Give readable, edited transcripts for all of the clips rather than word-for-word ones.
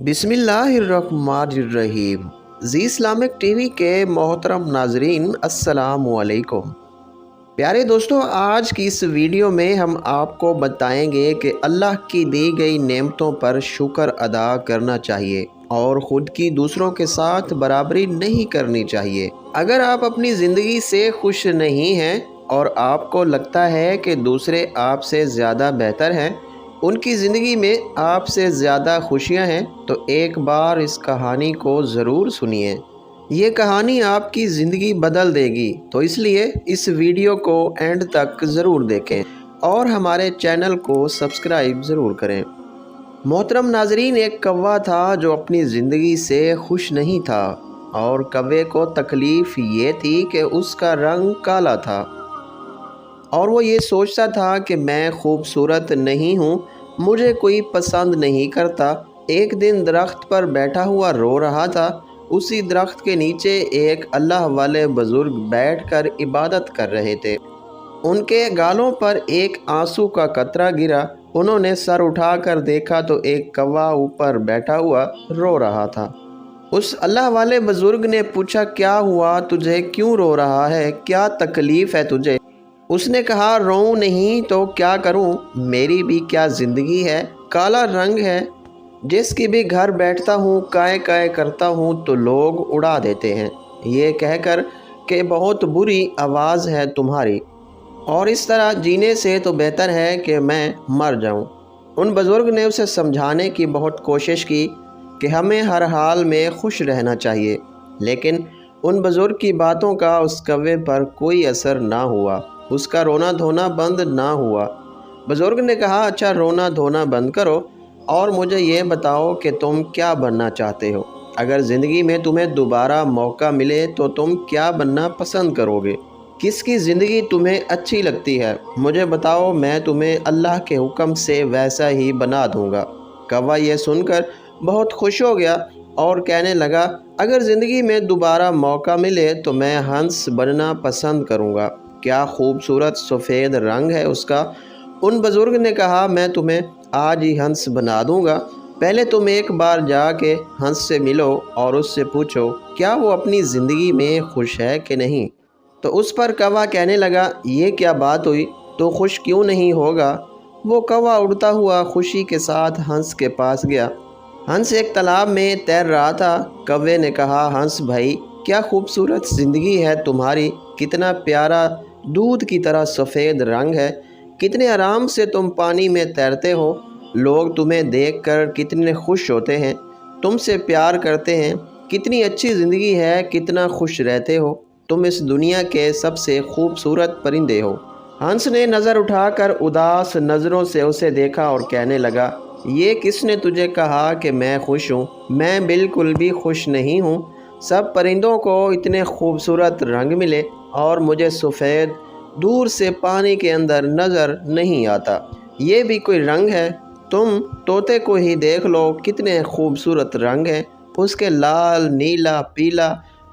बिस्मिल्लाहिर्रहमानिर्रहीम। जी Islamic TV के मोहतरम नाजरीन, अस्सलामु अलैकुम। प्यारे दोस्तों, आज की इस वीडियो में हम आपको बताएंगे कि अल्लाह की दी गई नेमतों पर शुक्र अदा करना चाहिए और ख़ुद की दूसरों के साथ बराबरी नहीं करनी चाहिए। अगर आप अपनी ज़िंदगी से खुश नहीं हैं और आपको लगता है कि दूसरे आपसे ज़्यादा बेहतर हैं, उनकी ज़िंदगी में आपसे ज़्यादा खुशियां हैं, तो एक बार इस कहानी को ज़रूर सुनिए। ये कहानी आपकी ज़िंदगी बदल देगी, तो इसलिए इस वीडियो को एंड तक ज़रूर देखें और हमारे चैनल को सब्सक्राइब ज़रूर करें। मोहतरम नाजरीन, एक कौवा था जो अपनी ज़िंदगी से खुश नहीं था और कौवे को तकलीफ़ ये थी कि उसका रंग काला था और वो ये सोचता था कि मैं खूबसूरत नहीं हूँ, मुझे कोई पसंद नहीं करता। एक दिन दरख्त पर बैठा हुआ रो रहा था। उसी दरख्त के नीचे एक अल्लाह वाले बुज़ुर्ग बैठकर इबादत कर रहे थे। उनके गालों पर एक आंसू का कतरा गिरा। उन्होंने सर उठाकर देखा तो एक कौवा ऊपर बैठा हुआ रो रहा था। उस अल्लाह वाले बुज़ुर्ग ने पूछा, क्या हुआ तुझे, क्यों रो रहा है, क्या तकलीफ़ है तुझे? उसने कहा, रोऊं नहीं तो क्या करूं, मेरी भी क्या ज़िंदगी है, काला रंग है। जिसकी भी घर बैठता हूं, काय काय करता हूं तो लोग उड़ा देते हैं, ये कहकर कि बहुत बुरी आवाज़ है तुम्हारी और इस तरह जीने से तो बेहतर है कि मैं मर जाऊं। उन बुज़ुर्ग ने उसे समझाने की बहुत कोशिश की कि हमें हर हाल में खुश रहना चाहिए, लेकिन उन बुज़ुर्ग की बातों का उस कौवे पर कोई असर ना हुआ। उसका रोना धोना बंद ना हुआ। बुज़ुर्ग ने कहा, अच्छा रोना धोना बंद करो और मुझे ये बताओ कि तुम क्या बनना चाहते हो। अगर ज़िंदगी में तुम्हें दोबारा मौका मिले तो तुम क्या बनना पसंद करोगे? किसकी ज़िंदगी तुम्हें अच्छी लगती है? मुझे बताओ, मैं तुम्हें अल्लाह के हुक्म से वैसा ही बना दूँगा। कौवा ये सुनकर बहुत खुश हो गया और कहने लगा, अगर ज़िंदगी में दोबारा मौका मिले तो मैं हंस बनना पसंद करूँगा। क्या खूबसूरत सफ़ेद रंग है उसका। उन बुज़ुर्ग ने कहा, मैं तुम्हें आज ही हंस बना दूँगा। पहले तुम एक बार जाके हंस से मिलो और उससे पूछो क्या वो अपनी ज़िंदगी में खुश है कि नहीं। तो उस पर कौवा कहने लगा, ये क्या बात हुई, तो खुश क्यों नहीं होगा। वो कौवा उड़ता हुआ खुशी के साथ हंस के पास गया। हंस एक तालाब में तैर रहा था। कौवे ने कहा, हंस भाई, क्या खूबसूरत ज़िंदगी है तुम्हारी, कितना प्यारा दूध की तरह सफ़ेद रंग है, कितने आराम से तुम पानी में तैरते हो, लोग तुम्हें देखकर कितने खुश होते हैं, तुमसे प्यार करते हैं, कितनी अच्छी ज़िंदगी है, कितना खुश रहते हो, तुम इस दुनिया के सबसे खूबसूरत परिंदे हो। हंस ने नज़र उठाकर उदास नज़रों से उसे देखा और कहने लगा, ये किसने तुझे कहा कि मैं खुश हूँ? मैं बिल्कुल भी खुश नहीं हूँ। सब परिंदों को इतने खूबसूरत रंग मिले और मुझे सफ़ेद दूर से पानी के अंदर नज़र नहीं आता। ये भी कोई रंग है? तुम तोते को ही देख लो, कितने खूबसूरत रंग हैं उसके, लाल नीला पीला,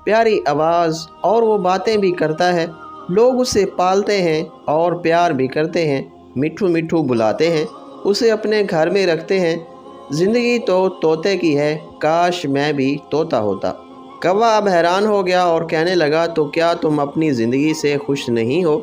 प्यारी आवाज़, और वो बातें भी करता है। लोग उसे पालते हैं और प्यार भी करते हैं, मिठू मिठू बुलाते हैं, उसे अपने घर में रखते हैं। ज़िंदगी तो तोते की है, काश मैं भी तोता होता। कौवा अब हैरान हो गया और कहने लगा, तो क्या तुम अपनी ज़िंदगी से खुश नहीं हो?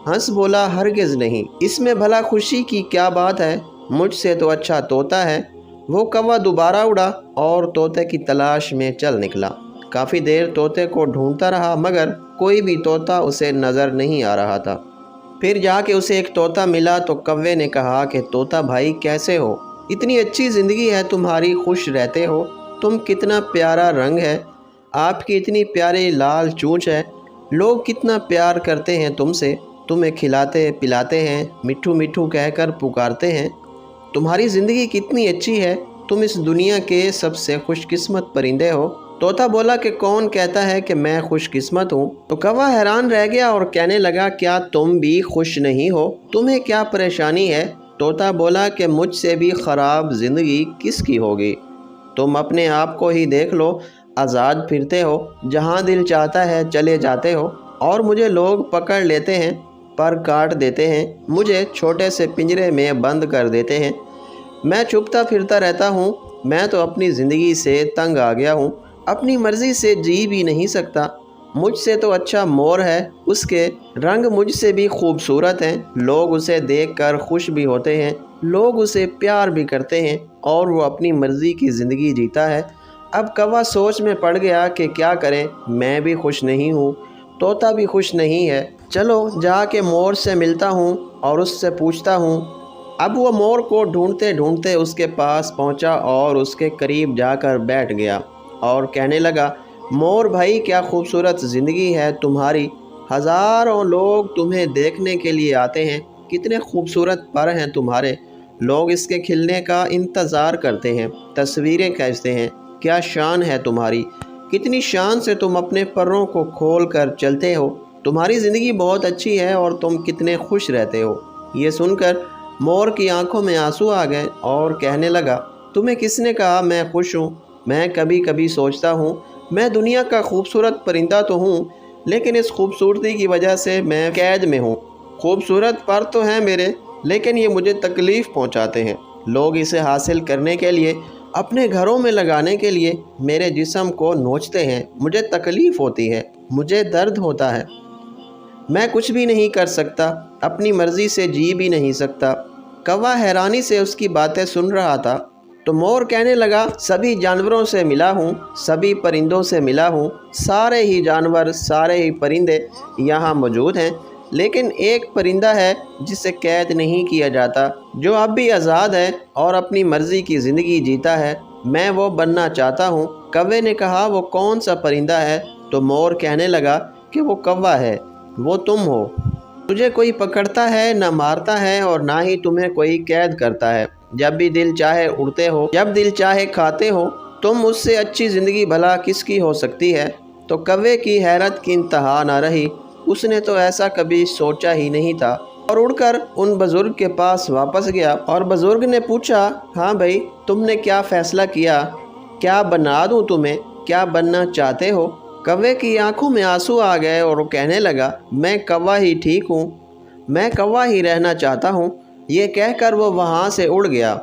हंस बोला, हरगिज़ नहीं, इसमें भला खुशी की क्या बात है, मुझसे तो अच्छा तोता है। वो कौवा दोबारा उड़ा और तोते की तलाश में चल निकला। काफ़ी देर तोते को ढूंढता रहा मगर कोई भी तोता उसे नज़र नहीं आ रहा था। फिर जाके उसे एक तोता मिला तो कौवे ने कहा कि तोता भाई, कैसे हो, इतनी अच्छी ज़िंदगी है तुम्हारी, खुश रहते हो, तुम कितना प्यारा रंग है, आपकी इतनी प्यारी लाल चोंच है, लोग कितना प्यार करते हैं तुमसे, तुम्हें खिलाते पिलाते हैं, मिठू मिठू कहकर पुकारते हैं, तुम्हारी ज़िंदगी कितनी अच्छी है, तुम इस दुनिया के सबसे खुशकिस्मत परिंदे हो। तोता बोला कि कौन कहता है कि मैं खुशकिस्मत हूँ। तो कौवा हैरान रह गया और कहने लगा, क्या तुम भी खुश नहीं हो, तुम्हें क्या परेशानी है? तोता बोला कि मुझसे भी ख़राब ज़िंदगी किसकी होगी, तुम अपने आप को ही देख लो, आज़ाद फिरते हो, जहाँ दिल चाहता है चले जाते हो, और मुझे लोग पकड़ लेते हैं, पर काट देते हैं, मुझे छोटे से पिंजरे में बंद कर देते हैं, मैं छुपता फिरता रहता हूँ, میں تو اپنی زندگی سے تنگ آ گیا ہوں، اپنی مرضی سے جی بھی نہیں سکتا۔ مجھ سے تو اچھا مور ہے، اس کے رنگ مجھ سے بھی خوبصورت ہیں، لوگ اسے دیکھ کر خوش بھی ہوتے ہیں، لوگ اسے پیار بھی کرتے ہیں اور وہ اپنی مرضی کی زندگی جیتا ہے۔ اب کوا سوچ میں پڑ گیا کہ کیا کریں، میں بھی خوش نہیں ہوں، طوطا بھی خوش نہیں ہے، چلو جا کے مور سے ملتا ہوں اور اس سے پوچھتا ہوں۔ اب وہ مور کو ڈھونڈتے ڈھونڈتے اس کے پاس پہنچا اور اس کے قریب جا کر بیٹھ گیا اور کہنے لگا، مور بھائی کیا خوبصورت زندگی ہے تمہاری، ہزاروں لوگ تمہیں دیکھنے کے لیے آتے ہیں، کتنے خوبصورت پر ہیں تمہارے، لوگ اس کے کھلنے کا انتظار کرتے ہیں، تصویریں کھینچتے ہیں، کیا شان ہے تمہاری، کتنی شان سے تم اپنے پروں کو کھول کر چلتے ہو، تمہاری زندگی بہت اچھی ہے اور تم کتنے خوش رہتے ہو۔ یہ سن کر مور کی آنکھوں میں آنسو آ گئے اور کہنے لگا، تمہیں کس نے کہا میں خوش ہوں؟ میں کبھی کبھی سوچتا ہوں میں دنیا کا خوبصورت پرندہ تو ہوں، لیکن اس خوبصورتی کی وجہ سے میں قید میں ہوں۔ خوبصورت پر تو ہیں میرے، لیکن یہ مجھے تکلیف پہنچاتے ہیں، لوگ اسے حاصل کرنے کے لیے، اپنے گھروں میں لگانے کے لیے میرے جسم کو نوچتے ہیں، مجھے تکلیف ہوتی ہے، مجھے درد ہوتا ہے، میں کچھ بھی نہیں کر سکتا، اپنی مرضی سے جی بھی نہیں سکتا۔ کوا حیرانی سے اس کی باتیں سن رہا تھا تو مور کہنے لگا، سبھی جانوروں سے ملا ہوں، سبھی پرندوں سے ملا ہوں، سارے ہی جانور، سارے ہی پرندے یہاں موجود ہیں، لیکن ایک پرندہ ہے جسے قید نہیں کیا جاتا، جو اب بھی آزاد ہے اور اپنی مرضی کی زندگی جیتا ہے، میں وہ بننا چاہتا ہوں۔ کوے نے کہا، وہ کون سا پرندہ ہے؟ تو مور کہنے لگا کہ وہ کوا ہے، وہ تم ہو، تجھے کوئی پکڑتا ہے نہ مارتا ہے اور نہ ہی تمہیں کوئی قید کرتا ہے، جب بھی دل چاہے اڑتے ہو، جب دل چاہے کھاتے ہو، تم اس سے اچھی زندگی بھلا کس کی ہو سکتی ہے؟ تو کوے کی حیرت کی انتہا نہ رہی، اس نے تو ایسا کبھی سوچا ہی نہیں تھا، اور اڑ کر ان بزرگ کے پاس واپس گیا اور بزرگ نے پوچھا، ہاں بھائی تم نے کیا فیصلہ کیا؟ کیا بنا دوں تمہیں؟ کیا بننا چاہتے ہو؟ کوے کی آنکھوں میں آنسو آ گئے اور وہ کہنے لگا، میں کوا ہی ٹھیک ہوں، میں کوا ہی رہنا چاہتا ہوں۔ یہ کہہ کر وہ وہاں سے اڑ گیا۔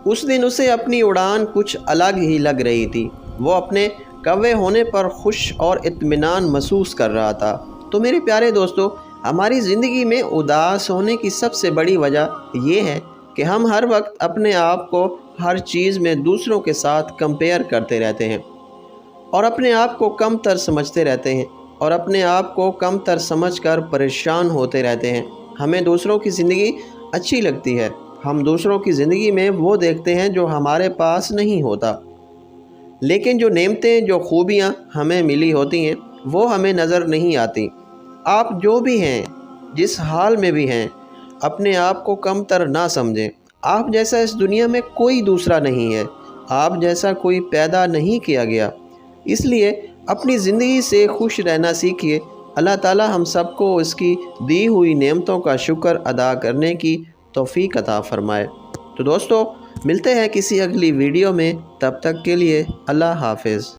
اس دن اسے اپنی اڑان کچھ الگ ہی لگ رہی تھی، وہ اپنے کوے ہونے پر خوش اور اطمینان محسوس کر رہا تھا۔ تو میرے پیارے دوستو، ہماری زندگی میں اداس ہونے کی سب سے بڑی وجہ یہ ہے کہ ہم ہر وقت اپنے آپ کو ہر چیز میں دوسروں کے ساتھ کمپیئر کرتے رہتے ہیں اور اپنے آپ کو کم تر سمجھتے رہتے ہیں اور اپنے آپ کو کم تر سمجھ کر پریشان ہوتے رہتے ہیں۔ ہمیں دوسروں کی زندگی اچھی لگتی ہے، ہم دوسروں کی زندگی میں وہ دیکھتے ہیں جو ہمارے پاس نہیں ہوتا، لیکن جو نعمتیں، جو خوبیاں ہمیں ملی ہوتی ہیں وہ ہمیں نظر نہیں آتی۔ آپ جو بھی ہیں، جس حال میں بھی ہیں، اپنے آپ کو کم تر نہ سمجھیں۔ آپ جیسا اس دنیا میں کوئی دوسرا نہیں ہے، آپ جیسا کوئی پیدا نہیں کیا گیا، اس لیے اپنی زندگی سے خوش رہنا سیکھیے۔ اللہ تعالی ہم سب کو اس کی دی ہوئی نعمتوں کا شکر ادا کرنے کی توفیق عطا فرمائے۔ تو دوستو، ملتے ہیں کسی اگلی ویڈیو میں، تب تک کے لیے اللہ حافظ۔